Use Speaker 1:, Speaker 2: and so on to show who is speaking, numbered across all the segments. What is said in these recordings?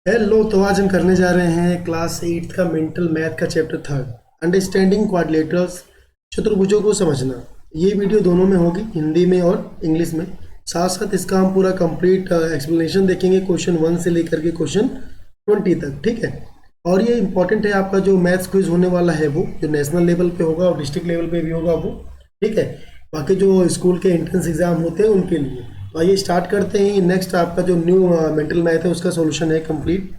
Speaker 1: Hello. तो आज हम करने जा रहे हैं क्लास 8 का मेंटल मैथ का चैप्टर 3 अंडरस्टैंडिंग क्वाड्रिलेटरल्स, चतुर्भुजों को समझना। ये वीडियो दोनों में होगी, हिंदी में और इंग्लिश में। साथ साथ इसका हम पूरा कंप्लीट एक्सप्लेनेशन देखेंगे, क्वेश्चन 1 से लेकर के क्वेश्चन 20 तक। ठीक है। और ये इंपॉर्टेंट है, आपका जो मैथ्स क्विज होने वाला है वो जो नेशनल लेवल पे होगा और डिस्ट्रिक्ट लेवल पे भी होगा वो। ठीक है। बाकी जो स्कूल के एंट्रेंस एग्जाम होते हैं उनके लिए। तो आइए स्टार्ट करते हैं। नेक्स्ट आपका जो न्यू मेंटल मैथ है उसका सॉल्यूशन है कंप्लीट।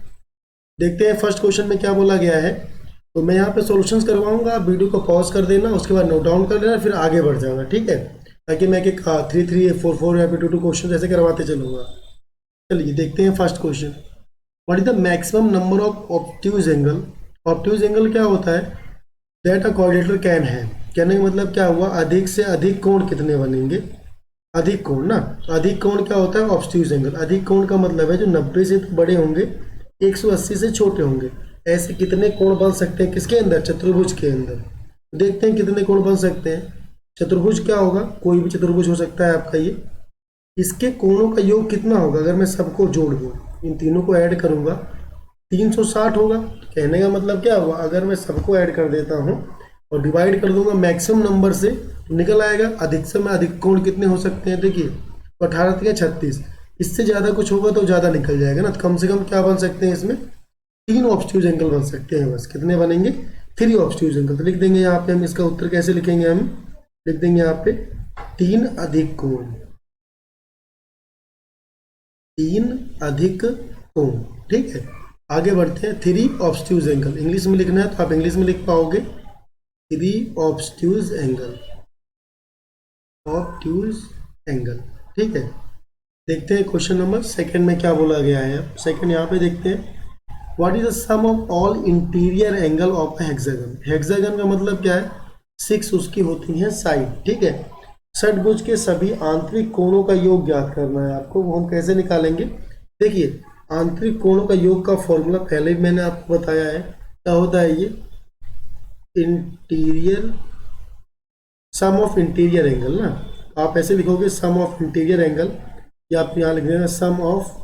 Speaker 1: देखते हैं फर्स्ट क्वेश्चन में क्या बोला गया है। तो मैं यहाँ पे सॉल्यूशंस करवाऊंगा, आप वीडियो को पॉज कर देना, उसके बाद नोट डाउन कर लेना, फिर आगे बढ़ जाना। ठीक है, ताकि मैं 3 3 4 4 या फिर 2 2 क्वेश्चन ऐसे करवाते चलूंगा। चलिए देखते हैं first question. What is the maximum number of obtuse angle. Obtuse angle क्या होता है? दैट अ क्वाड्रिलेटर कैन है। कहने का मतलब क्या हुआ, अधिक से अधिक कोण कितने बनेंगे। अधिक कोण ना, अधिक कोण क्या होता है? Obtuse angle. अधिक कोण का मतलब है जो 90 से तो बड़े होंगे, 180 से छोटे होंगे। ऐसे कितने कोण बन सकते हैं किसके अंदर? चतुर्भुज के अंदर। देखते हैं कितने कोण बन सकते हैं। चतुर्भुज क्या होगा? कोई भी चतुर्भुज हो सकता है आपका ये। इसके कोणों का योग कितना होगा अगर मैं सबको जोड़ दूं, इन तीनों को ऐड करूंगा, 360 होगा। कहने का मतलब क्या हुआ, अगर मैं सबको ऐड कर देता हूं और डिवाइड कर दूंगा मैक्सिमम नंबर से, तो निकल आएगा अधिक से में अधिक कोण कितने हो सकते हैं। देखिए, तो 18 या 36, इससे ज़्यादा कुछ होगा तो ज़्यादा निकल जाएगा ना। तो कम से कम क्या बन सकते हैं इसमें? 3 ऑब्ट्यूज एंगल बन सकते हैं बस। कितने बनेंगे? 3 ऑब्ट्यूज एंगल। तो लिख देंगे यहाँ पे हम, इसका उत्तर कैसे लिखेंगे हम? लिख देंगे यहाँ पे 3 अधिक कोण। 3 अधिक कोण। ठीक है, आगे बढ़ते हैं। 3 ऑब्ट्यूज एंगल इंग्लिश में लिखना है तो आप इंग्लिश में लिख पाओगे 3 ऑब्ट्यूज एंगल। Obtuse angle. ठीक है। देखते हैं क्वेश्चन नंबर सेकंड में क्या बोला गया है। सेकंड यहाँ पे देखते हैं, what is the sum of all interior angle of hexagon. Hexagon का मतलब क्या है? 6 उसकी होती हैं साइड। ठीक है। षटभुज के सभी आंतरिक कोणों का योग ज्ञात करना है आपको। वो हम कैसे निकालेंगे? देखिए, आंतरिक कोणों का योग का फॉर्मूला पहले भी मैंने आपको बताया है। क्या होता है ये? Interior, sum of interior angle ना। आप ऐसे लिखोगे सम ऑफ इंटीरियर एंगल, या आप यहाँ लिख देना सम ऑफ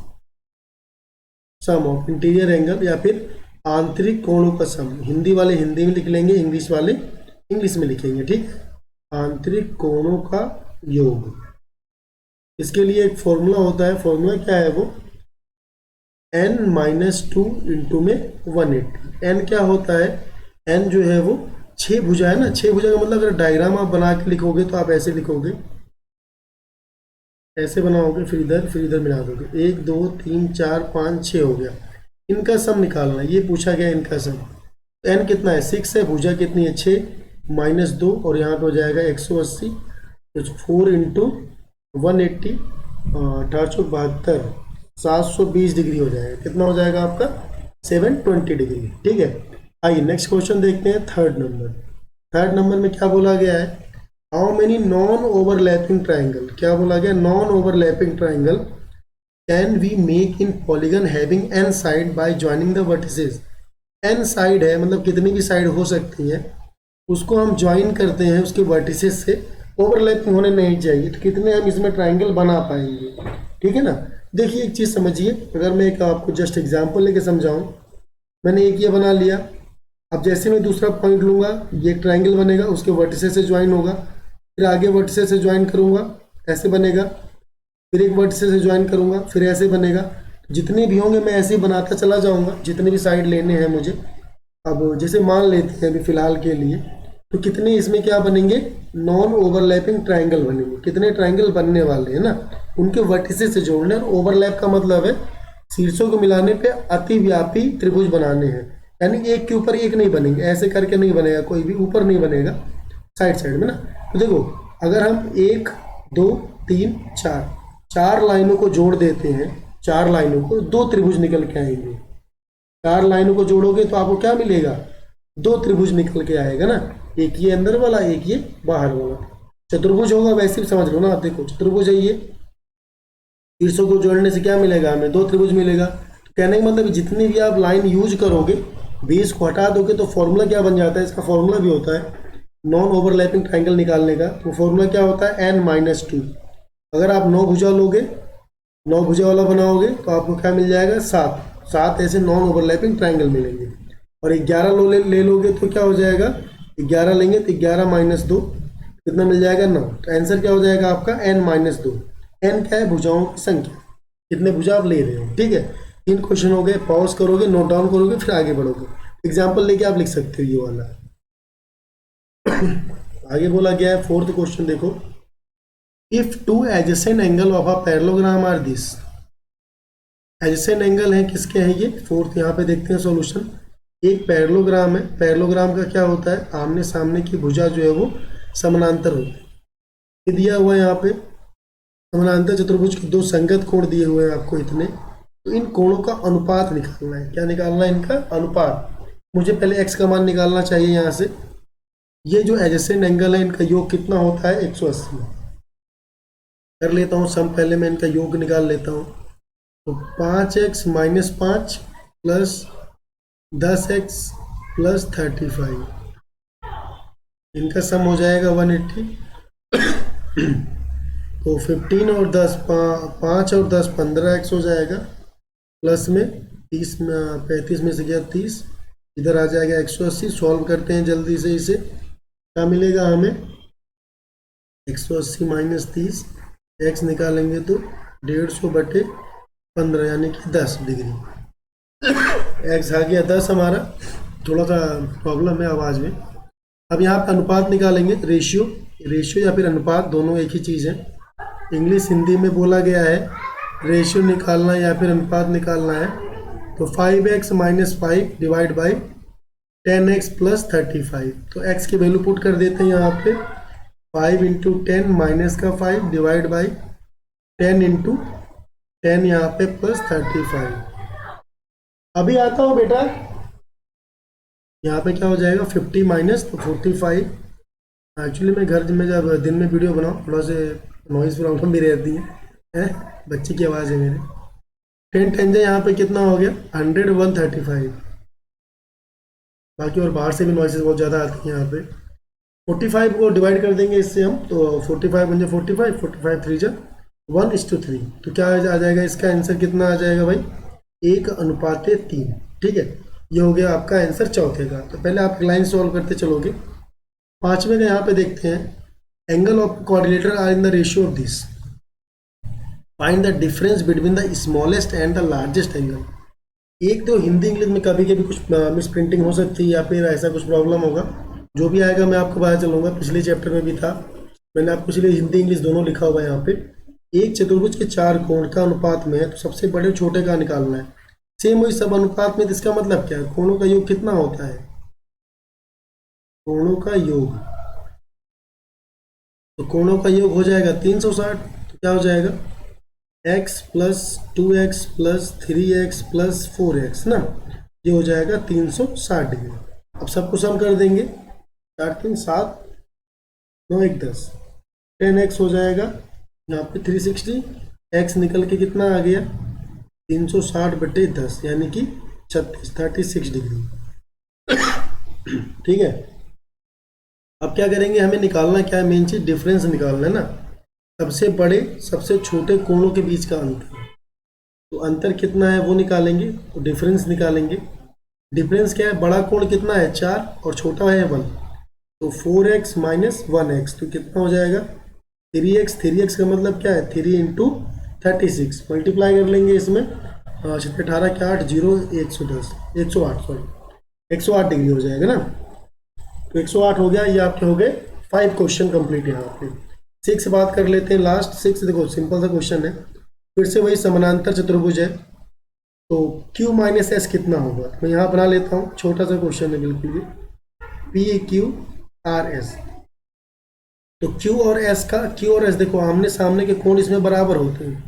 Speaker 1: इंटीरियर एंगल, या फिर आंतरिक कोणों का सम। हिंदी वाले हिंदी में लिख लेंगे, इंग्लिश वाले इंग्लिश में लिखेंगे। ठीक है। आंतरिक कोणों का योग, इसके लिए एक फॉर्मूला होता है। फॉर्मूला क्या है वो? n-2 इंटू में 180। n क्या होता है? n जो है वो 6 भुजा है ना। 6 भुजा का मतलब अगर डायग्राम आप बना के लिखोगे तो आप ऐसे लिखोगे, ऐसे बनाओगे, फिर इधर मिला दोगे। 1 2 3 4 5 6 हो गया। इनका सम निकालना है, ये पूछा गया इनका सम। n कितना है? 6 है। भुजा कितनी है? 6 -2, और यहाँ पे हो जाएगा 180। तो 4 इंटू 180, 1872, 720 डिग्री हो जाएगा। कितना हो जाएगा आपका? 720 डिग्री। ठीक है। आइए नेक्स्ट क्वेश्चन देखते हैं, थर्ड नंबर। थर्ड नंबर में क्या बोला गया है? How many non overlapping triangle. क्या बोला गया? Non overlapping triangle can we make in polygon having n side by joining the vertices. n side है मतलब कितनी भी साइड हो सकती है, उसको हम ज्वाइन करते हैं उसके वर्टिसेस से। ओवरलैपिंग होने नहीं चाहिए। तो कितने हम इसमें ट्राइंगल बना पाएंगे? ठीक है ना। देखिए एक चीज़ समझिए, अगर मैं एक आपको जस्ट एग्जांपल लेके समझाऊं। मैंने एक ये बना लिया, अब जैसे मैं दूसरा पॉइंट लूंगा, ये ट्राइंगल बनेगा, उसके वर्टिसेस से ज्वाइन होगा, फिर आगे वर्टिसेस से ज्वाइन करूंगा, ऐसे बनेगा, फिर एक वर्टिसेस से ज्वाइन करूंगा, फिर ऐसे बनेगा। जितने भी होंगे मैं ऐसे ही बनाता चला जाऊंगा, जितने भी साइड लेने हैं मुझे। अब जैसे मान लेते हैं अभी फिलहाल के लिए, तो कितने इसमें क्या बनेंगे? नॉन ओवरलैपिंग ट्राइंगल बनेंगे। कितने ट्राइंगल बनने वाले हैं ना, उनके वर्टिसेस से जोड़ने। और ओवरलैप का मतलब है शीर्षों को मिलाने पे अतिव्यापी त्रिभुज बनाने हैं, यानी एक के ऊपर एक नहीं बनेंगे, ऐसे करके नहीं बनेगा, कोई भी ऊपर नहीं बनेगा, साइड साइड में ना। तो देखो, अगर हम 1 2 3 4 लाइनों को जोड़ देते हैं, 4 लाइनों को, 2 त्रिभुज निकल के आएंगे। 4 लाइनों को जोड़ोगे तो आपको क्या मिलेगा? 2 त्रिभुज निकल के आएगा ना। एक ये अंदर वाला, एक ये बाहर वाला। चतुर्भुज होगा, वैसे भी समझ लो ना आप। देखो चतुर्भुज है ये, शीर्षों को जोड़ने से क्या मिलेगा हमें? 2 त्रिभुज मिलेगा। तो कहने का मतलब जितनी भी आप लाइन यूज करोगे, बेस को हटा दोगे तो फॉर्मूला क्या बन जाता है? इसका फॉर्मूला भी होता है नॉन ओवरलैपिंग ट्राइंगल निकालने का। तो फॉर्मूला क्या होता है? n-2। अगर आप 9 भुजा लोगे, 9 भुजा वाला बनाओगे तो आपको क्या मिल जाएगा? 7। 7 ऐसे नॉन ओवरलैपिंग ट्राइंगल मिलेंगे। और 11 ले लोगे तो क्या हो जाएगा, 11 लेंगे तो 11 माइनस 2 कितना मिल जाएगा, 9। तो आंसर क्या हो जाएगा आपका n माइनस 2। n क्या है, भुजाओं की संख्या, कितने भुजा आप ले रहे हो। ठीक है, 3 क्वेश्चन हो गए, पॉज करोगे, नोट डाउन करोगे, फिर आगे बढ़ोगे। एग्जाम्पल लेके आप लिख सकते हो ये वाला। आगे बोला गया है 4th क्वेश्चन देखो, if two adjacent angle of a parallelogram are this. Adjacent angle है किसके हैं ये, 4th यहाँ पे देखते हैं सॉल्यूशन। एक पैरेललोग्राम है, पैरेललोग्राम का क्या होता है, आमने सामने की भुजा जो है वो समानांतर होती है। ये दिया हुआ है यहाँ पे समानांतर चतुर्भुज के 2 संगत कोण दिए हुए हैं आपको इतने, तो इन कोणों का अनुपात निकालना है। क्या निकालना है, इनका अनुपात। मुझे पहले x का मान निकालना चाहिए यहाँ से। ये जो एडजेसेंट एंगल है इनका योग कितना होता है, 180। कर लेता हूँ सम, पहले मैं इनका योग निकाल लेता हूँ। तो 5x minus 5 plus 10x plus 35, इनका सम हो जाएगा 180। तो 15 और 10 5 और 10 15x हो जाएगा, प्लस में 30 में 35 में से गया 30, इधर आ जाएगा 180। सॉल्व करते हैं जल्दी से इसे, क्या मिलेगा हमें, 180 माइनस 30, x निकालेंगे तो 150/15 यानी कि 10 डिग्री। x आ गया 10 हमारा, थोड़ा सा प्रॉब्लम है आवाज़ में। अब यहाँ पे अनुपात निकालेंगे, रेशियो, रेशियो या फिर अनुपात दोनों एक ही चीज़ है। इंग्लिश हिंदी में बोला गया है रेशियो निकालना या फिर अनुपात निकालना है। तो 5x minus 5 divide by 10x plus 35। तो x की वैल्यू पुट कर देते हैं यहाँ पे, 5 इंटू 10 माइनस का 5 डिवाइड बाई 10 इंटू 10 यहाँ पे प्लस 35। अभी आता हूँ बेटा, यहाँ पे क्या हो जाएगा 50 माइनस तो 45। एक्चुअली मैं घर में जब दिन में वीडियो बनाऊँ थोड़ा से नॉइज़ प्रॉब्लम भी रहती है, बच्चे की आवाज़ है मेरे। 10 10 यहाँ पे कितना हो गया 100 135। बाकी और बाहर से भी नॉइसेस बहुत ज़्यादा आती हैं यहाँ पे। 45 को डिवाइड कर देंगे इससे हम, तो 45 बन जाए 45, 45 3 जा 1:3। तो क्या आ जाएगा, इसका आंसर कितना आ जाएगा भाई, 1:3। ठीक है, ये हो गया आपका आंसर चौथे का। तो पहले आप लाइन सॉल्व करते चलोगे। 5वें का यहाँ पे देखते हैं, angle of coordinator are in the ratio of this, find the difference between the smallest and the largest angle. एक तो हिंदी इंग्लिश में कभी कभी कुछ मिस प्रिंटिंग हो सकती है या फिर ऐसा कुछ प्रॉब्लम होगा, जो भी आएगा मैं आपको बताया चलूँगा। पिछले चैप्टर में भी था, मैंने आपको इसलिए हिंदी इंग्लिश दोनों लिखा हुआ है यहाँ पे। एक चतुर्भुज के 4 कोण का अनुपात में है, तो सबसे बड़े छोटे का निकालना है। सेम वही सब अनुपात में, तो इसका मतलब क्या है, कोणों का योग कितना होता है, कोणों का योग। तो कोणों का योग हो जाएगा 360। तो क्या हो जाएगा x plus 2x plus 3x plus 4x ना, ये हो जाएगा 360 डिग्री। अब सबको सम कर देंगे, 4 3 7 9 1 10, 10x हो जाएगा यहाँ पे 360, x निकल के कितना आ गया 360/10 यानी कि 36 डिग्री। ठीक है, अब क्या करेंगे, हमें निकालना क्या है, मेन चीज डिफरेंस निकालना है ना, सबसे बड़े सबसे छोटे कोणों के बीच का अंतर। तो अंतर कितना है वो निकालेंगे, तो डिफरेंस निकालेंगे। डिफरेंस क्या है, बड़ा कोण कितना है 4 और छोटा है 1, तो 4x माइनस 1x, तो कितना हो जाएगा 3x। 3x का मतलब क्या है 3 इंटू 36, मल्टीप्लाई कर लेंगे इसमें, 18 के 8 0 110 108 सॉरी 108 डिग्री हो जाएगा ना। तो 108 हो गया, ये आपके हो गए 5 क्वेश्चन कंप्लीट। यहाँ पे 6 बात कर लेते हैं, लास्ट 6 देखो सिंपल सा क्वेश्चन है, फिर से वही समानांतर चतुर्भुज है। तो Q माइनस एस कितना होगा, मैं यहाँ बना लेता हूँ, छोटा सा क्वेश्चन है बिल्कुल भी, PQRS। तो Q और S देखो आमने सामने के कोण इसमें बराबर होते हैं,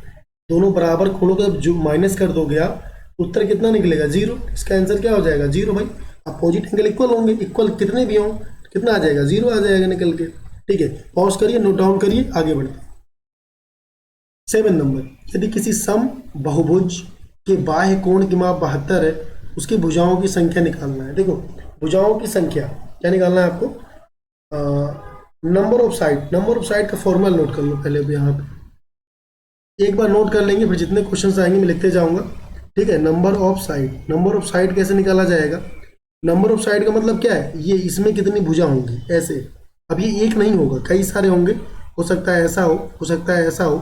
Speaker 1: दोनों बराबर कोणों को जो माइनस कर दोगे आप, उत्तर कितना निकलेगा 0। इसका आंसर क्या हो जाएगा 0 भाई। अपोजिट एंगल इक्वल होंगे, इक्वल कितने भी हों कितना आ जाएगा 0 आ जाएगा निकल के। ठीक है, पॉज करिए, नोट डाउन करिए, आगे बढ़ते। 7 नंबर, यदि किसी सम बहुभुज के बाह्य कोण की माप 72 है, उसकी भुजाओं की संख्या निकालना है। देखो भुजाओं की संख्या क्या निकालना है आपको, नंबर ऑफ साइड का फॉर्मूला नोट कर लो पहले भी यहाँ पे, एक बार नोट कर लेंगे, फिर जितने क्वेश्चन आएंगे मैं लिखते जाऊंगा। ठीक है। Number of side, number of side कैसे निकाला जाएगा? नंबर ऑफ साइड का मतलब क्या है, ये इसमें कितनी भुजा होंगी ऐसे। अब ये एक नहीं होगा, कई सारे होंगे, हो सकता है ऐसा हो सकता है ऐसा हो,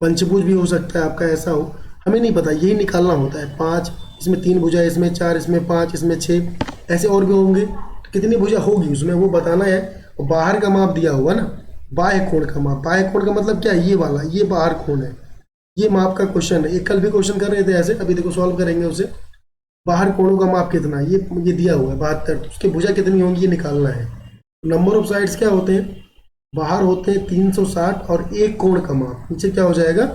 Speaker 1: पंचभुज भी हो सकता है आपका ऐसा हो, हमें नहीं पता, यही निकालना होता है। पाँच, इसमें तीन भुजा, इसमें चार, इसमें पाँच, इसमें छः, ऐसे और भी होंगे, तो कितनी भुजा होगी उसमें वो बताना है। और बाहर का माप दिया हुआ ना, बाह्य कोण का माप। बाह्य कोण का मतलब क्या है, ये वाला, ये बाहर कोण है, ये माप का क्वेश्चन है। एक कल भी क्वेश्चन कर रहे थे ऐसे, अभी देखो सॉल्व करेंगे उसे। बाहर कोणों का माप कितना है, ये दिया हुआ है 72, तो उसकी भुजा कितनी होंगी ये निकालना है। नंबर ऑफ साइड्स क्या होते हैं, बाहर होते हैं 360, और एक कोण का माप नीचे क्या हो जाएगा,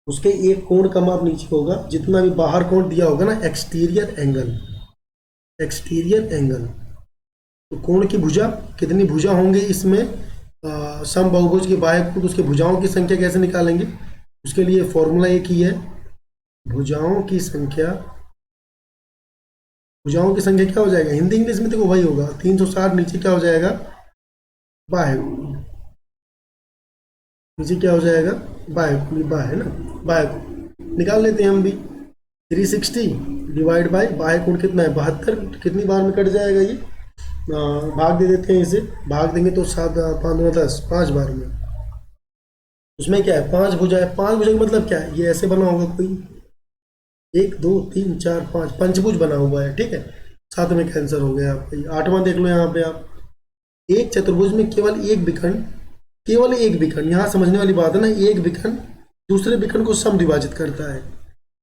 Speaker 1: उसके एक कोण का माप नीचे होगा, जितना भी बाहर कोण दिया होगा ना, एक्सटीरियर एंगल, एक्सटीरियर एंगल। तो कोण की भुजा, कितनी भुजा होंगे इसमें, सम बहुभुज के बाह्य कोण, तो उसकी भुजाओं की संख्या कैसे निकालेंगे, उसके लिए फॉर्मूला एक ही है, भुजाओं की संख्या, भुजाओं की संख्या क्या हो जाएगा, हिंदी इंग्लिश में देखो वही होगा, 360, नीचे क्या हो जाएगा, बाह्य, नीचे क्या हो जाएगा, बाह्य, बाह्य है ना, बाह्य निकाल लेते हैं हम भी। 360 डिवाइड बाय बाह्य कोण कितना है 72, कितनी बार में कट जाएगा ये, भाग दे देते हैं इसे, भाग देंगे तो 7 5 9 10, 5 बार में। उसमें क्या है, 5 भुजा है, 5 भुजा का मतलब क्या है, ये ऐसे बना होगा कोई, 1 2 3 4 5, पंचभुज बना हुआ है, ठीक है। साथ में कैंसर हो गया आपका। 8वां देख लो यहाँ पे आप, एक चतुर्भुज में केवल एक विकर्ण, केवल एक विकर्ण, यहाँ समझने वाली बात है ना, एक विकर्ण दूसरे विकर्ण को समद्विभाजित करता है।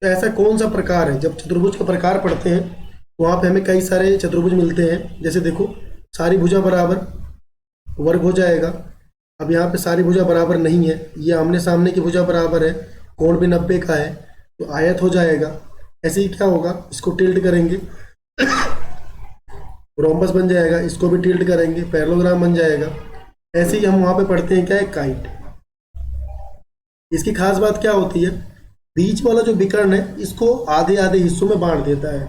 Speaker 1: तो ऐसा कौन सा प्रकार है, जब चतुर्भुज का प्रकार पढ़ते हैं तो वहाँ पे हमें कई सारे चतुर्भुज मिलते हैं। जैसे देखो, सारी भुजा बराबर वर्ग हो जाएगा। अब यहाँ पे सारी भुजा बराबर नहीं है, ये आमने सामने की भुजा बराबर है, कोण भी 90 का है, तो आयत हो जाएगा। ऐसे ही क्या होगा, इसको टिल्ट करेंगे, रोम्बस बन जाएगा, इसको भी टिल्ट करेंगे, पैरेललोग्राम बन जाएगा। ऐसे ही हम वहाँ पे पढ़ते हैं क्या है, काइट। इसकी खास बात क्या होती है, बीच वाला जो विकर्ण है इसको आधे आधे हिस्सों में बांट देता है,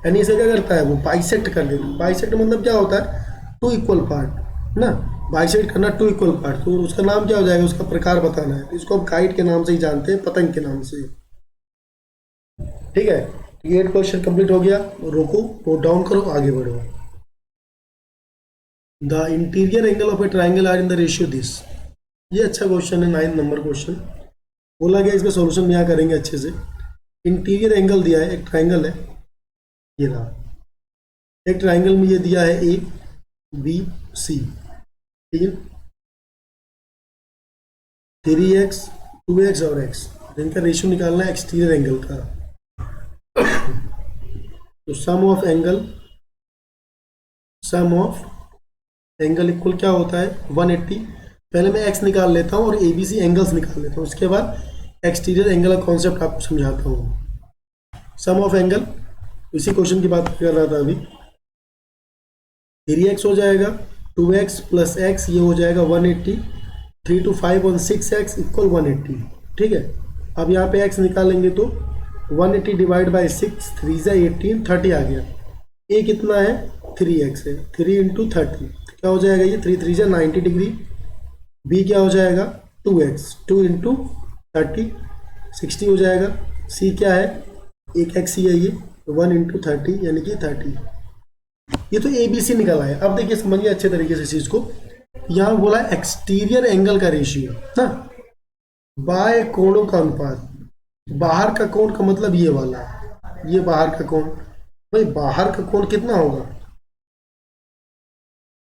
Speaker 1: यानी इसे क्या करता है, वो बाइसेक्ट कर देता है। बाइसेक्ट मतलब क्या होता है, टू इक्वल पार्ट ना, बाइसेक्ट करना टू इक्वल पार्ट, तो उसका नाम क्या हो जाएगा, उसका प्रकार बताना है, तो इसको हम काइट के नाम से ही जानते हैं, पतंग के नाम से, ठीक है। ये 8 क्वेश्चन कंप्लीट हो गया, रोको, नोट डाउन करो, आगे बढ़ो। The interior angle of a triangle are in the ratio this, ये अच्छा क्वेश्चन है, 9 नंबर क्वेश्चन बोला गया, इसका सॉल्यूशन यहाँ करेंगे अच्छे से। इंटीरियर एंगल दिया है, एक ट्राइंगल है, ये रहा, एक ट्राइंगल में ये दिया है ए बी सी, ठीक है, 3x 2x और x, इनका रेशियो निकालना है एक्सटीरियर एंगल का। तो सम ऑफ एंगल इक्वल क्या होता है 180। पहले मैं x निकाल लेता हूँ और ABC एंगल्स निकाल लेता हूँ, उसके बाद एक्सटीरियर एंगल का कॉन्सेप्ट आपको समझाता हूँ। सम ऑफ एंगल, इसी क्वेश्चन की बात कर रहा था अभी, 3x हो जाएगा, 2x प्लस x, ये हो जाएगा 180, 3 to 5 on 6x इक्वल 180, ठीक है। अब यहाँ पे x निकालेंगे तो 180 डिवाइड बाई 6, 3 जा 18, 30 आ गया। a कितना है, 3x है, 3 इंटू 30 क्या हो जाएगा, ये 3 3 जा 90 डिग्री। b क्या हो जाएगा, 2x, 2 इंटू 30 60 हो जाएगा। c क्या है, एक x ही है, ये 1 इंटू 30 यानी कि 30। ये तो ABC निकला है। अब देखिए समझिए अच्छे तरीके से इस चीज को, यहाँ बोला एक्सटीरियर एंगल का रेशियो ना, बाय कोणों का अनुपात, बाहर का कोण का मतलब ये वाला, ये बाहर का कोण, भाई बाहर का कोण कितना होगा,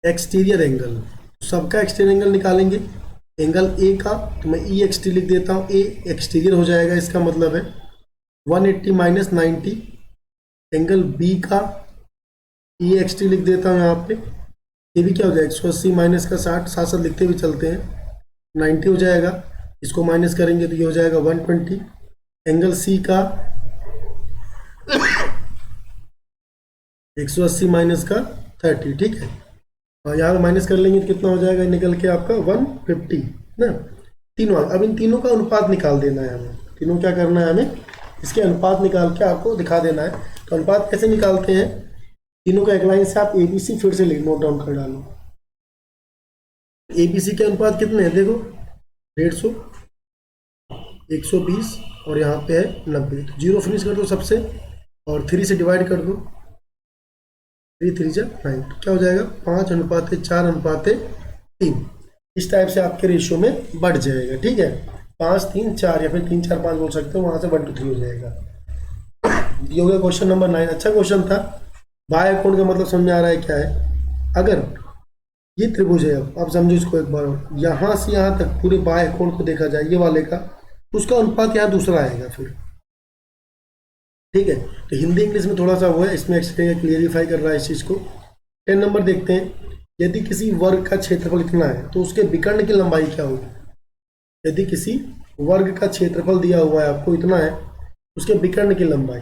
Speaker 1: एक्सटीरियर एंगल, सबका एक्सटीरियर एंगल निकालेंगे। एंगल ए का तो मैं EXT लिख देता हूँ, ए एक्सटीरियर हो जाएगा, इसका मतलब है 180 माइनस 90। एंगल बी का EXT लिख देता हूँ यहाँ पे, ये भी क्या हो जाएगा 180 माइनस का 60, साथ साथ लिखते भी चलते हैं, 90 हो जाएगा, इसको माइनस करेंगे तो ये हो जाएगा 120। एंगल सी का 180 माइनस का 30, ठीक है, और यहाँ पे माइनस कर लेंगे तो कितना हो जाएगा, निकल के आपका 150 ना। तीनों, अब इन तीनों का अनुपात निकाल देना है हमें, तीनों क्या करना है हमें, इसके अनुपात निकाल के आपको दिखा देना है। तो अनुपात कैसे निकालते हैं, तीनों का एक लाइन से आप ABC फिर से नोट डाउन कर डालो। ABC के अनुपात कितने हैं देखो, 150, 120 और यहाँ पे है 90, तो 0 फिनिश कर दो सबसे और 3 से डिवाइड कर दो, 3 3 जा 9, तो क्या हो जाएगा 5:4:3। इस टाइप से आपके रेशियो में बढ़ जाएगा, ठीक है। 5 3 4 या फिर 3 4 5 बोल सकते हो, वहां से 1 2 3 हो जाएगा। ये हो गया क्वेश्चन नंबर 9। अच्छा क्वेश्चन था। बाह्य कोण का मतलब समझ में आ रहा है क्या है? अगर ये त्रिभुज है, अब समझो इसको एक बार, यहां से यहां तक पूरे बाह्य कोण को देखा जाए ये वाले का, तो उसका अनुपात यहाँ दूसरा आएगा फिर, ठीक है। तो हिंदी इंग्लिश में थोड़ा सा वो है, इसमें एक्सप्लेन क्लियरिफाई कर रहा है इस चीज को। 10 नंबर देखते हैं। यदि किसी वर्ग का क्षेत्रफल इतना है तो उसके विकर्ण की लंबाई क्या होगी? यदि किसी वर्ग का क्षेत्रफल दिया हुआ है आपको इतना है, उसके विकर्ण की लंबाई,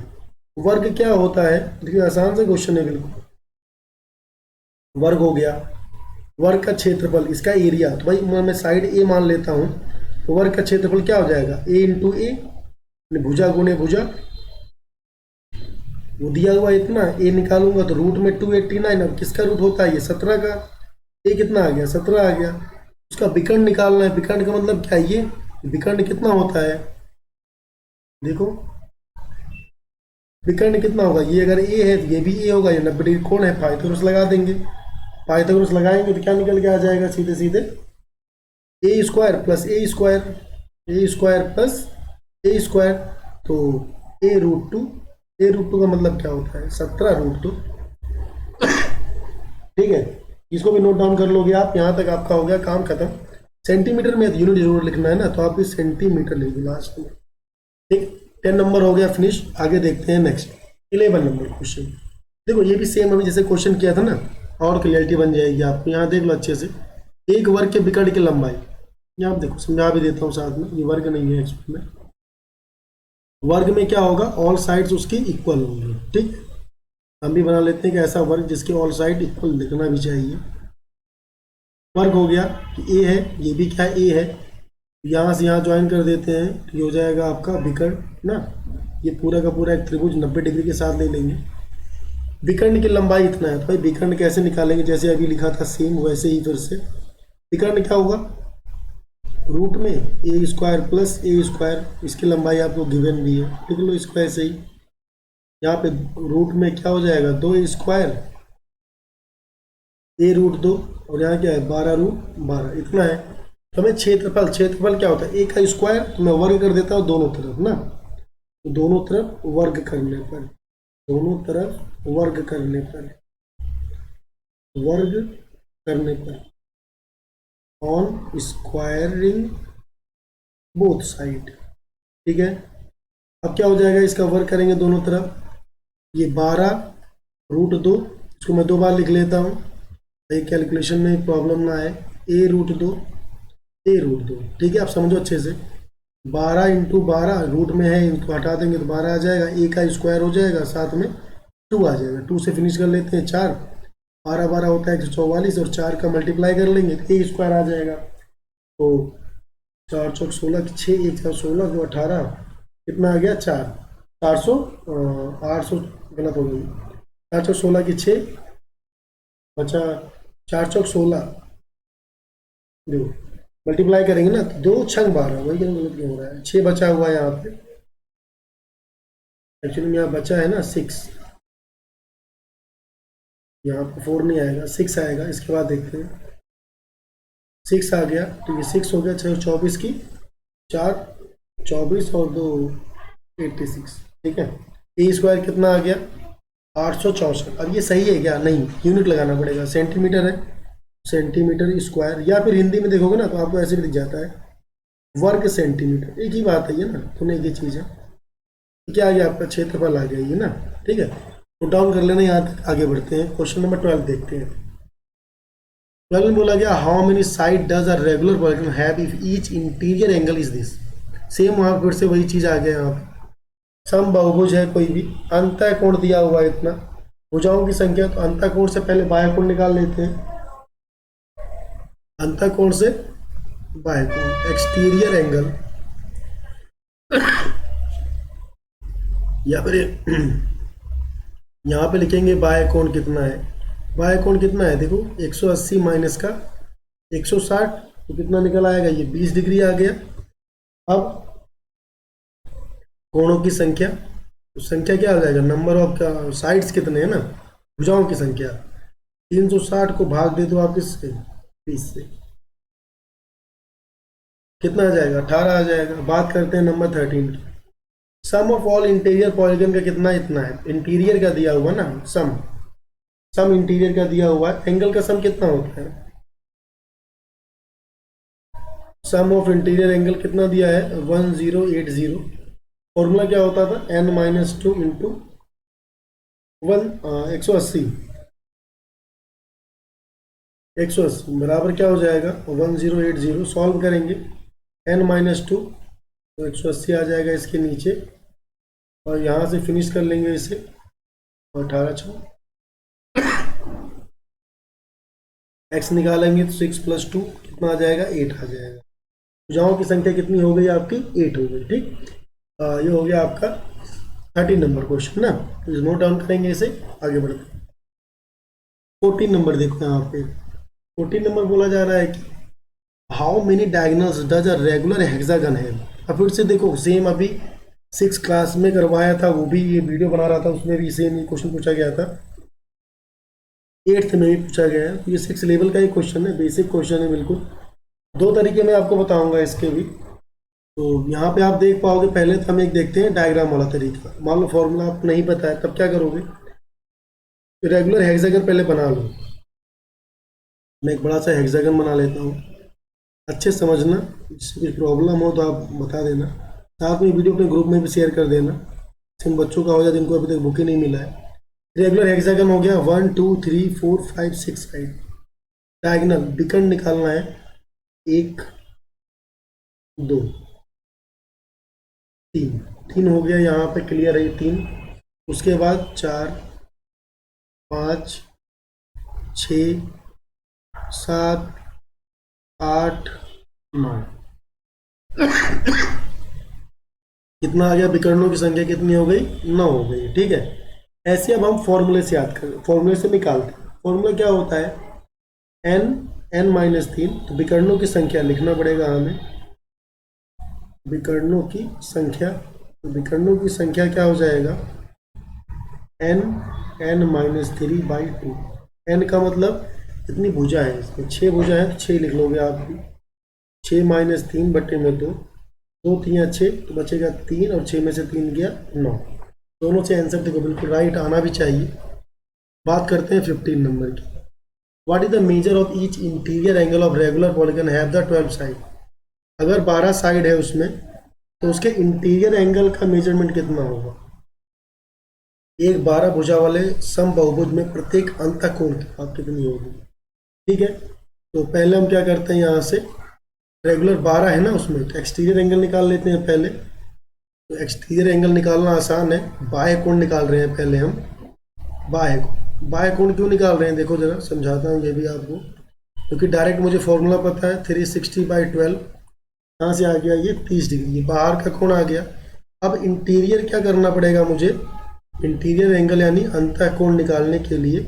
Speaker 1: वर्ग क्या होता है? देखिए आसान से क्वेश्चन है बिल्कुल। वर्ग हो गया, वर्ग का क्षेत्रफल, इसका एरिया, तो भाई मैं साइड ए मान लेता हूं, तो वर्ग का क्षेत्रफल क्या हो जाएगा? ए इंटू ए, भुजा गुणे भुजा, वो दिया हुआ इतना, ए निकालूंगा तो रूट में 289, अब किसका रूट होता है? ये 17 का। ए कितना आ गया? 17 आ गया। उसका विकर्ण निकालना है। विकर्ण का मतलब क्या है? ये विकर्ण कितना होता है? देखो विकर्ण कितना होगा? ये अगर ए है तो ये भी ए होगा, ये 90 डिग्री कोण है, पाइथागोरस लगा देंगे। पाइथागोरस लगाएंगे तो क्या निकल के आ जाएगा? सीधे सीधे ए स्क्वायर प्लस ए स्क्वायर, ए स्क्वायर प्लस ए स्क्वायर, तो a√2। a√2 का मतलब क्या होता है? 17√2, ठीक है। इसको भी नोट डाउन कर लोगे आप। यहाँ तक आपका हो गया काम खत्म। सेंटीमीटर में यूनिट जरूर लिखना है ना, तो आप भी सेंटीमीटर लिख दो लास्ट में, ठीक। 10 नंबर हो गया फिनिश। आगे देखते हैं नेक्स्ट 11 नंबर क्वेश्चन। देखो ये भी सेम अभी जैसे क्वेश्चन किया था ना, और क्लियरिटी बन जाएगी आपको। यहाँ देख लो अच्छे से, एक वर्ग के विकर्ण की लंबाई, यहाँ आप देखो समझा भी देता हूँ साथ में, ये वर्ग नहीं है एक्चुअली में। वर्ग में क्या होगा? ऑल साइड्स उसकी इक्वल होंगी, ठीक। हम भी बना लेते हैं कि ऐसा वर्ग जिसके ऑल साइड इक्वल दिखना भी चाहिए। वर्ग हो गया कि ए है, ये भी क्या ए है, यहाँ से यहाँ ज्वाइन कर देते हैं, तो ये हो जाएगा आपका विकर्ण ना। ये पूरा का पूरा एक त्रिभुज 90 डिग्री के साथ ले लेंगे। विकर्ण की लंबाई इतना है, तो भाई विकर्ण कैसे निकालेंगे? जैसे अभी लिखा था सेम वैसे ही फिर से। विकर्ण क्या होगा? रूट में ए स्क्वायर प्लस ए स्क्वायर, इसकी लंबाई आपको गिवन भी है, लिख लो इसको ऐसे ही। यहाँ पे रूट में क्या हो जाएगा? 2 स्क्वायर, a√2, और यहाँ क्या है? 12√12, इतना है। तो हमें क्षेत्रफल, क्षेत्रफल क्या होता है? ए का स्क्वायर, तो मैं वर्ग कर देता हूँ दोनों तरफ ना, तो दोनों तरफ वर्ग करने पर, दोनों तरफ वर्ग करने पर, वर्ग करने पर, ऑन स्क्वायरिंग बोथ साइड, ठीक है। अब क्या हो जाएगा? इसका वर्ग करेंगे दोनों तरफ, ये 12√2, इसको मैं 2 बार लिख लेता हूँ, कैलकुलेशन में प्रॉब्लम ना आए। a√2, a√2, ठीक है। आप समझो अच्छे से, 12 इंटू 12, रूट में है इनको हटा देंगे तो 12 आ जाएगा, ए का स्क्वायर हो जाएगा, साथ में 2 आ जाएगा, 2 से फिनिश कर लेते हैं 4, 12 12 होता है 144, और 4 का मल्टीप्लाई कर लेंगे तो ए स्क्वायर आ जाएगा। तो 4 चौक 16 की 6, 1 4 16 जो 18, कितना आ गया? 4 400 800, गलत हो गई, 4 चौक 16 की 6 बचा, 4 चौक 16, जो मल्टीप्लाई करेंगे ना तो 2 6 12, वही गलत क्यों हो रहा है? 6 बचा हुआ है यहाँ पे, एक्चुअली यहाँ बचा है ना 6, यहाँ पे 4 नहीं आएगा, 6 आएगा। इसके बाद देखते हैं, 6 आ गया, तो ये 6 हो गया। 6 24 की 4 24 और 2 86, ठीक है। ए स्क्वायर कितना आ गया? 864। अब ये सही है क्या? नहीं, यूनिट लगाना पड़ेगा, सेंटीमीटर है, सेंटीमीटर स्क्वायर, या फिर हिंदी में देखोगे ना तो आपको ऐसे भी दिख जाता है वर्ग सेंटीमीटर, एक ही बात है ये ना, दोनों एक ही चीज़ है। क्या आ गया? आपका क्षेत्रफल आ गया ये ना, ठीक है। नोट डाउन कर लेना। यहाँ तक आगे बढ़ते हैं, क्वेश्चन नंबर 12 देखते हैं। 12 में बोला गया, how many side does a regular polygon have if each interior angle is this. Same वहाँ फिर से वही चीज़ आ गया यहाँ पे। सम बहुभुज है कोई भी, अंतः कोण दिया हुआ है इतना, भुजाओं की संख्या, तो अंतः कोण से पहले बाह्य कोण निकाल लेते हैं। अंतः कोण से बाह्य कोण, एक्सटीरियर एंगल, या फिर यहाँ पे लिखेंगे बाह्य कोण कितना है। बाह्य कोण कितना है? देखो 180 माइनस का 160, तो कितना निकल आएगा? ये 20 डिग्री आ गया। अब कोणों की संख्या, तो संख्या क्या हो जाएगा, नंबर ऑफ क्या, साइड्स कितने हैं ना, भुजाओं की संख्या। 360 को भाग दे दो आप इससे 20 से, कितना आ जाएगा, 18 आ जाएगा। बात करते हैं नंबर 13 की। सम ऑफ ऑल इंटीरियर पॉलीगन का कितना, इतना है, इंटीरियर का दिया हुआ ना, सम, सम इंटीरियर का दिया हुआ है। एंगल का सम कितना होता है, सम ऑफ इंटीरियर एंगल कितना दिया है, 1080। फॉर्मूला क्या होता था, n-2 इंटू 180, 180 बराबर क्या हो जाएगा 1080। सॉल्व करेंगे n-2 तो 180 आ जाएगा इसके नीचे, और यहाँ से फिनिश कर लेंगे इसे, और 18 x निकालेंगे तो 6 + 2 कितना आ जाएगा, 8 आ जाएगा। भुजाओं की संख्या कितनी हो गई आपकी, 8 हो गई। ठीक, ये हो गया आपका 13 नंबर क्वेश्चन ना, तो इस नोट डाउन करेंगे इसे, आगे बढ़ते हैं। 14 नंबर देखो यहाँ पे, 14 नंबर बोला जा रहा है कि how many diagonals does a regular hexagon है। अब फिर से देखो, सेम अभी 6 क्लास में करवाया था, वो भी ये वीडियो बना रहा था, उसमें भी सेम क्वेश्चन पूछा गया था, 8th में भी पूछा गया है। तो ये 6 लेवल का ही क्वेश्चन है, बेसिक क्वेश्चन है बिल्कुल। दो तरीके मैं आपको बताऊंगा इसके भी। तो यहाँ पे आप देख पाओगे, पहले तो हम एक देखते हैं डायग्राम वाला तरीका। मान लो फॉर्मूला आपको नहीं पता है, तब क्या करोगे, रेगुलर हेक्सागन पहले बना लो। मैं एक बड़ा सा हेक्सागन बना लेता हूँ, अच्छे से समझना, जिससे कुछ प्रॉब्लम हो तो आप बता देना। साथ में वीडियो अपने ग्रुप में भी शेयर कर देना, जिन बच्चों का हो जाए जिनको अभी तक बुक ही नहीं मिला है। रेगुलर हेक्सागन हो गया, 1 2 3 4 5 6 साइड। डायगोनल विकर्ण निकालना है, 1 2 3, 3 हो गया, यहाँ पे क्लियर है 3। उसके बाद 4 5 6 7 8 9, कितना आ गया, विकर्णों की संख्या कितनी हो गई, 9 हो गई। ठीक है, ऐसे अब हम फॉर्मूले से याद करें, फॉर्मूले से निकालते हैं। फॉर्मूला क्या होता है, n-3, तो विकर्णों की संख्या लिखना पड़ेगा हमें, विकर्णों की संख्या, तो विकर्णों की संख्या क्या हो जाएगा, n-3/2। n का मतलब इतनी भुजा है, इसमें 6 भुजा है, तो 6 लिख लोगे आप भी, 6-3/2, 2 3 6, तो बचेगा 3, और 6 में से 3 गया 9। दोनों से आंसर देखो बिल्कुल राइट आना भी चाहिए। बात करते हैं 15 नंबर की। What is the measure of each interior angle of regular polygon have the 12 side. अगर 12 साइड है उसमें, तो उसके इंटीरियर एंगल का मेजरमेंट कितना होगा। एक 12 भुजा वाले सम बहुभुज में प्रत्येक अंतःकोण की बात कितनी होगी। ठीक है, तो पहले हम क्या करते हैं, यहाँ से रेगुलर 12 है ना उसमें, तो एक्सटीरियर एंगल निकाल लेते हैं पहले। तो एक्सटीरियर एंगल निकालना आसान है, बाह्य कोण निकाल रहे हैं पहले हम। बाह्य कोण, बाह्य कोण क्यों निकाल रहे हैं, देखो जरा समझाता हूँ ये भी आपको, क्योंकि डायरेक्ट मुझे फॉर्मूला पता है, 360/12, यहाँ से आ गया ये 30 डिग्री, ये बाहर का कोण आ गया। अब इंटीरियर क्या करना पड़ेगा मुझे, इंटीरियर एंगल यानी अंतःकोण निकालने के लिए,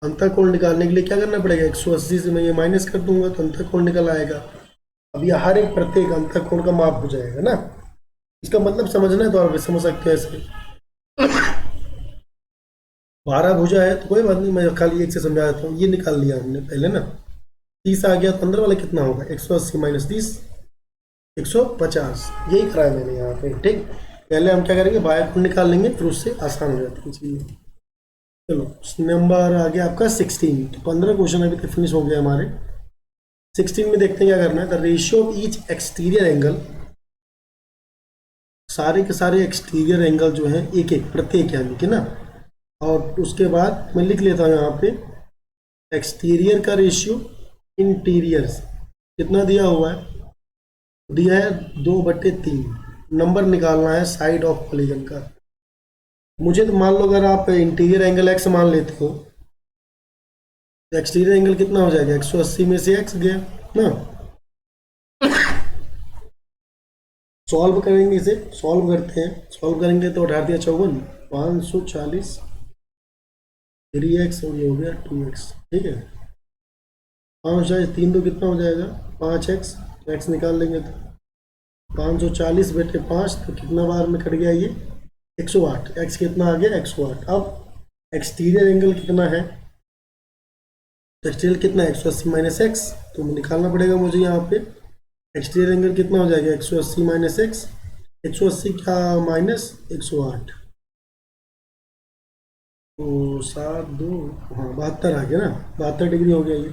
Speaker 1: अंतःकोण निकालने के लिए क्या करना पड़ेगा, 180 से मैं ये माइनस कर दूंगा तो अंतःकोण निकल आएगा। अब ये हर एक प्रत्येक अंतःकोण का माप हो जाएगा ना, इसका मतलब समझना है तो आप समझ सकते हैं ऐसे। 12 भुजा है तो कोई बात नहीं, मैं खाली एक से समझा देता हूँ। ये निकाल लिया हमने पहले ना, 30 आ गया, तो अंदर वाला कितना होगा, 180 - 30, 150। यही करा है मैंने यहाँ पे। ठीक, पहले हम क्या करेंगे, बाह्य कोण निकाल लेंगे, फिर उससे आसान हो जाती है चीज़ें। चलो नंबर आ गया आपका 16। तो 15 क्वेश्चन अभी तक फिनिश हो गया हमारे। 16 में देखते हैं क्या करना है, the ratio of each exterior angle, सारे के सारे एक्सटीरियर एंगल जो है एक एक प्रत्येक यानी कि ना, और उसके बाद मैं लिख लेता हूँ यहाँ पे एक्सटीरियर का रेशियो इंटीरियर से, कितना दिया हुआ है, दिया है 2/3। नंबर निकालना है साइड ऑफ पॉलीगन का। मुझे तो मान लो अगर आप इंटीरियर एंगल एक्स मान लेते हो, तो एक्सटीरियर एंगल कितना हो जाएगा, 180 में से एक्स गया ना। सॉल्व करेंगे, इसे सॉल्व करते हैं, सॉल्व करेंगे तो 18×54 540, 3x और ये हो गया 2x। ठीक है, 5 3 तो कितना हो जाएगा 5x, x निकाल लेंगे तो 540 बटे 5 तो कितना बार में कट गया ये 108। एक्स कितना आ गया 108। अब एक्सटीरियर एंगल कितना है, तो एक्सटीरियर कितना है 180 माइनस एक्स, तो निकालना पड़ेगा मुझे यहाँ पे एक्सटीरियर एंगल कितना हो जाएगा 180 माइनस एक्स, 180 का माइनस 108 तो 7 2 हाँ 72 आ गया ना, 72 डिग्री हो गया ये।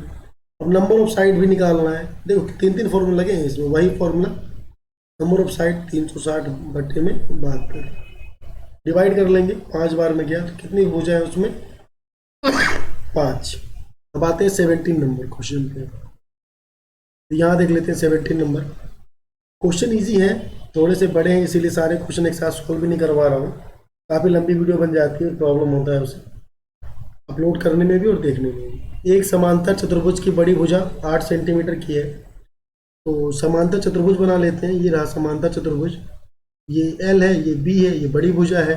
Speaker 1: अब नंबर ऑफ साइड भी निकालना है, देखो तीन तीन फॉर्मूला लगे हैं इसमें, वही फॉर्मूला नंबर ऑफ साइड 360 बट्टे में 72 डिवाइड कर लेंगे 5 बार में गया तो कितनी भुजा है उसमें 5। अब आते हैं 17 नंबर क्वेश्चन पे, तो यहाँ देख लेते हैं 17 नंबर। क्वेश्चन इजी है, थोड़े से बड़े हैं इसीलिए सारे क्वेश्चन एक साथ सोल्व भी नहीं करवा रहा हूँ, काफ़ी लंबी वीडियो बन जाती है, प्रॉब्लम होता है उसे अपलोड करने में भी और देखने में भी। एक समांतर चतुर्भुज की बड़ी भुजा 8 सेंटीमीटर की है, तो समांतर चतुर्भुज बना लेते हैं। ये रहा समांतर चतुर्भुज, ये एल है, ये बी है, ये बड़ी भुजा है।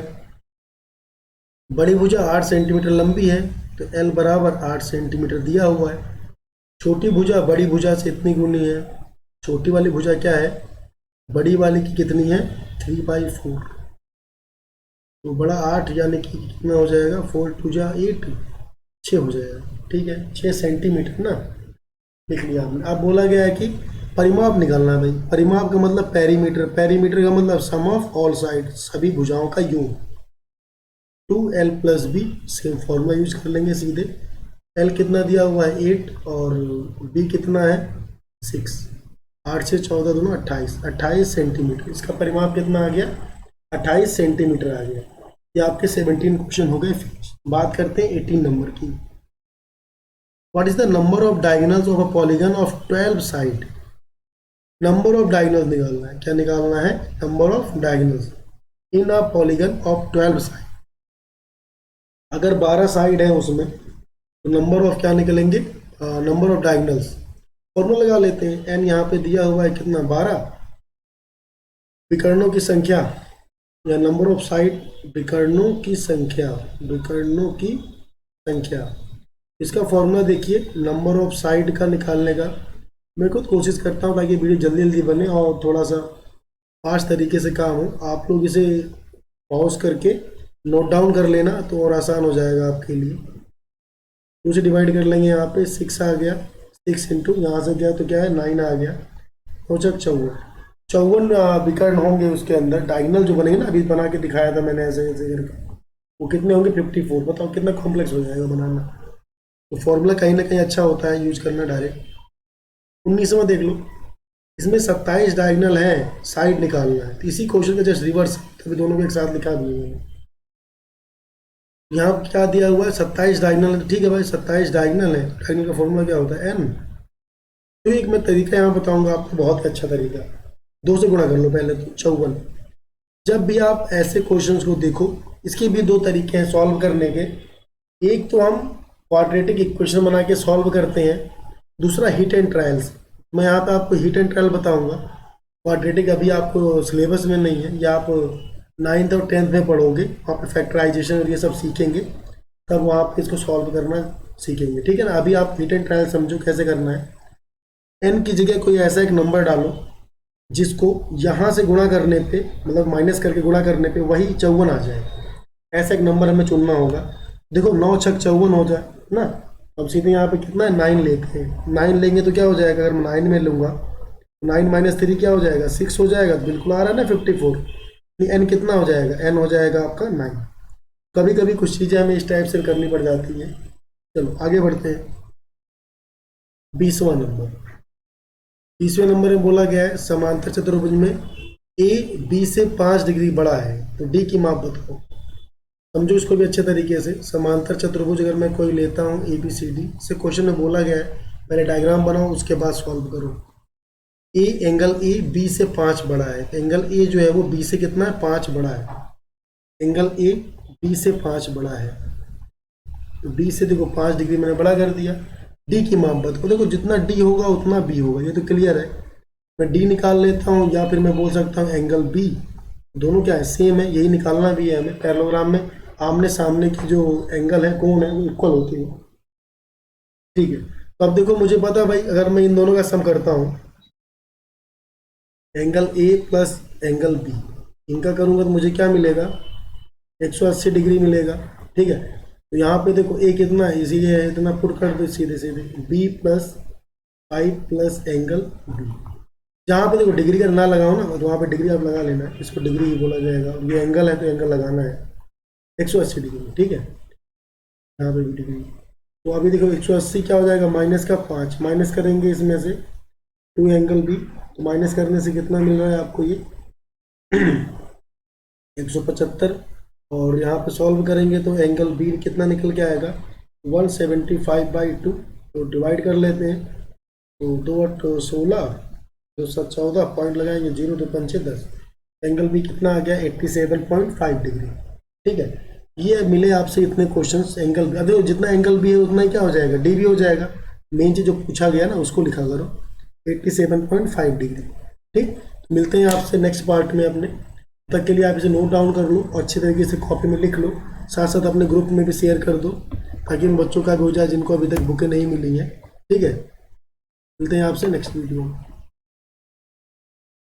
Speaker 1: बड़ी भुजा 8 सेंटीमीटर लंबी है, तो एल बराबर 8 सेंटीमीटर दिया हुआ है। छोटी भुजा बड़ी भुजा से इतनी गुनी है, छोटी वाली भुजा क्या है बड़ी वाली की कितनी है 3/4, तो बड़ा 8 यानी कि कितना हो जाएगा 4 2 जा 8 6 हो जाएगा, ठीक है 6 सेंटीमीटर ना लिख लिया आपने। अब बोला गया है कि परिमाप निकालना है भाई, परिमाप का मतलब पेरीमीटर, पेरीमीटर का मतलब सम ऑफ ऑल साइड, सभी भुजाओं का योग। 2l plus B, same formula use कर लेंगे सीधे। l कितना दिया हुआ है 8 और b कितना है 6, 8 से 14 दोनों 28 सेंटीमीटर, इसका परिमाप कितना आ गया 28 सेंटीमीटर आ गया। ये आपके 17 क्वेश्चन हो गए फिनिश। बात करते हैं 18 नंबर की। What is the number of diagonals of a polygon of 12 side. Number of diagonals निकालना है, क्या निकालना है number of diagonals in a polygon of 12 side. अगर 12 साइड है उसमें तो नंबर ऑफ क्या निकलेंगे नंबर ऑफ डायगोनल्स। फॉर्मूला लगा लेते हैं, एन यहाँ पे दिया हुआ है कितना 12, विकर्णों की संख्या या नंबर ऑफ साइड, विकर्णों की संख्या, विकर्णों की संख्या। इसका फॉर्मूला देखिए नंबर ऑफ साइड का निकालने का। मैं खुद कोशिश करता हूँ ताकि वीडियो जल्दी जल्दी बने और थोड़ा सा फास्ट तरीके से काम हो। आप लोग इसे पॉज करके नोट डाउन कर लेना तो और आसान हो जाएगा आपके लिए। तो उसे डिवाइड कर लेंगे, यहाँ पे 6 आ गया, 6 इंटू यहाँ से गया तो क्या है 9 आ गया, 54 विकर्ण होंगे उसके अंदर। डायगोनल जो बनेंगे ना, अभी बना के दिखाया था मैंने ऐसे ऐसे करके, वो कितने होंगे 54। बताओ कितना कॉम्प्लेक्स हो जाएगा बनाना। तो फॉर्मूला कहीं ना कहीं अच्छा होता है यूज करना डायरेक्ट। 19वां देख लो, इसमें 27 डायगोनल है, साइड निकालना है, तो इसी क्वेश्चन का जस्ट रिवर्स, तभी दोनों को एक साथ लिखा दिए मैंने। यहाँ क्या दिया हुआ है 27 डायगोनल, ठीक है भाई 27 डायगोनल है, डायगोनल का फॉर्मूला क्या होता है एन। तो एक मैं तरीका यहाँ बताऊंगा आपको, बहुत ही अच्छा तरीका, 2 से गुणा कर लो पहले तो 54। जब भी आप ऐसे क्वेश्चंस को देखो, इसके भी 2 तरीके हैं सॉल्व करने के। एक तो हम क्वाड्रेटिक इक्वेशन बना के सॉल्व करते हैं, दूसरा हिट एंड ट्रायल्स। मैं यहाँ पे आपको हिट एंड ट्रायल बताऊंगा, क्वाड्रेटिक अभी आपको सिलेबस में नहीं है, या आप 9th और 10th में पढ़ोगे, वहाँ पे फैक्टराइजेशन और ये सब सीखेंगे, तब वहाँ पे इसको सॉल्व करना सीखेंगे, ठीक है ना। अभी आप हिट एंड ट्रायल समझो कैसे करना है। एन की जगह कोई ऐसा एक नंबर डालो जिसको यहाँ से गुणा करने पे, मतलब माइनस करके गुणा करने पे वही 54 आ जाए, ऐसा एक नंबर हमें चुनना होगा। देखो 9 छक 54 हो जाए ना। अब सीधे यहाँ पे कितना है 9 लेते हैं, 9 लेंगे तो क्या हो जाएगा, अगर मैं 9 में लूँगा 9 माइनस 3 क्या हो जाएगा 6 हो जाएगा, बिल्कुल आ रहा है ना 54। एन कितना हो जाएगा, एन हो जाएगा आपका 9। कभी कभी कुछ चीज़ें हमें इस टाइप से करनी पड़ जाती हैं। चलो आगे बढ़ते हैं। 20वां नंबर, 20वें नंबर में बोला गया है समांतर चतुर्भुज में ए बी से 5 डिग्री बड़ा है, तो डी की माप बताओ। समझो इसको भी अच्छे तरीके से। समांतर चतुर्भुज अगर मैं कोई लेता हूँ ए बी सी डी से, क्वेश्चन में बोला गया है पहले डायग्राम बनाओ उसके बाद सॉल्व करो। ए एंगल ए बी से 5 बड़ा है, एंगल ए जो है वो बी से कितना है 5 बड़ा है, एंगल ए बी से 5 बड़ा है, तो बी से देखो 5 डिग्री मैंने बड़ा कर दिया। डी की माप बताओ, देखो जितना डी होगा उतना बी होगा, ये तो क्लियर है। मैं डी निकाल लेता हूँ, या फिर मैं बोल सकता हूँ एंगल बी, दोनों क्या है सेम है, यही निकालना भी है हमें। पैरेललोग्राम में आमने सामने की जो एंगल है कोण है वो इक्वल होती है, ठीक है। तो अब देखो मुझे पता भाई, अगर मैं इन दोनों का सम करता हूँ angle A plus angle B, इनका करूँगा तो मुझे क्या मिलेगा, 180 डिग्री मिलेगा। ठीक है, तो यहाँ पे देखो ए कितना है, इसीलिए इतना पुट कर दो सीधे सीधे, B plus 5 plus angle B. जहाँ पे देखो डिग्री का ना लगाओ ना, तो वहाँ पे डिग्री आप लगा लेना, इसको डिग्री ही बोला जाएगा। ये एंगल है तो एंगल लगाना है 180 डिग्री। ठीक है, यहाँ पे भी डिग्री। तो अभी देखो 180 क्या हो जाएगा, माइनस का 5, माइनस करेंगे इसमें से 2 एंगल बी, तो माइनस करने से कितना मिल रहा है आपको, ये 175। और यहाँ पे सॉल्व करेंगे तो एंगल बी कितना निकल के आएगा, 175/2। तो डिवाइड कर लेते हैं, तो 2 8 16, 2 7 14, पॉइंट लगाएंगे, 0 2 5 6 10, एंगल बी कितना आ गया, 87.5 डिग्री। ठीक है, ये मिले आपसे इतने क्वेश्चंस एंगल बी। अभी जितना एंगल बी है उतना ही क्या हो जाएगा, डी भी हो जाएगा। मेन चीज जो पूछा गया ना उसको लिखा करो, 87.5 डिग्री। ठीक, मिलते हैं आपसे नेक्स्ट पार्ट में अपने। तक के लिए आप इसे नोट डाउन कर लो, अच्छी तरीके से कॉपी में लिख लो, साथ साथ अपने ग्रुप में भी शेयर कर दो, ताकि उन बच्चों का भी हो जाए जिनको अभी तक बुकें नहीं मिली हैं। ठीक है, मिलते हैं आपसे नेक्स्ट वीडियो में।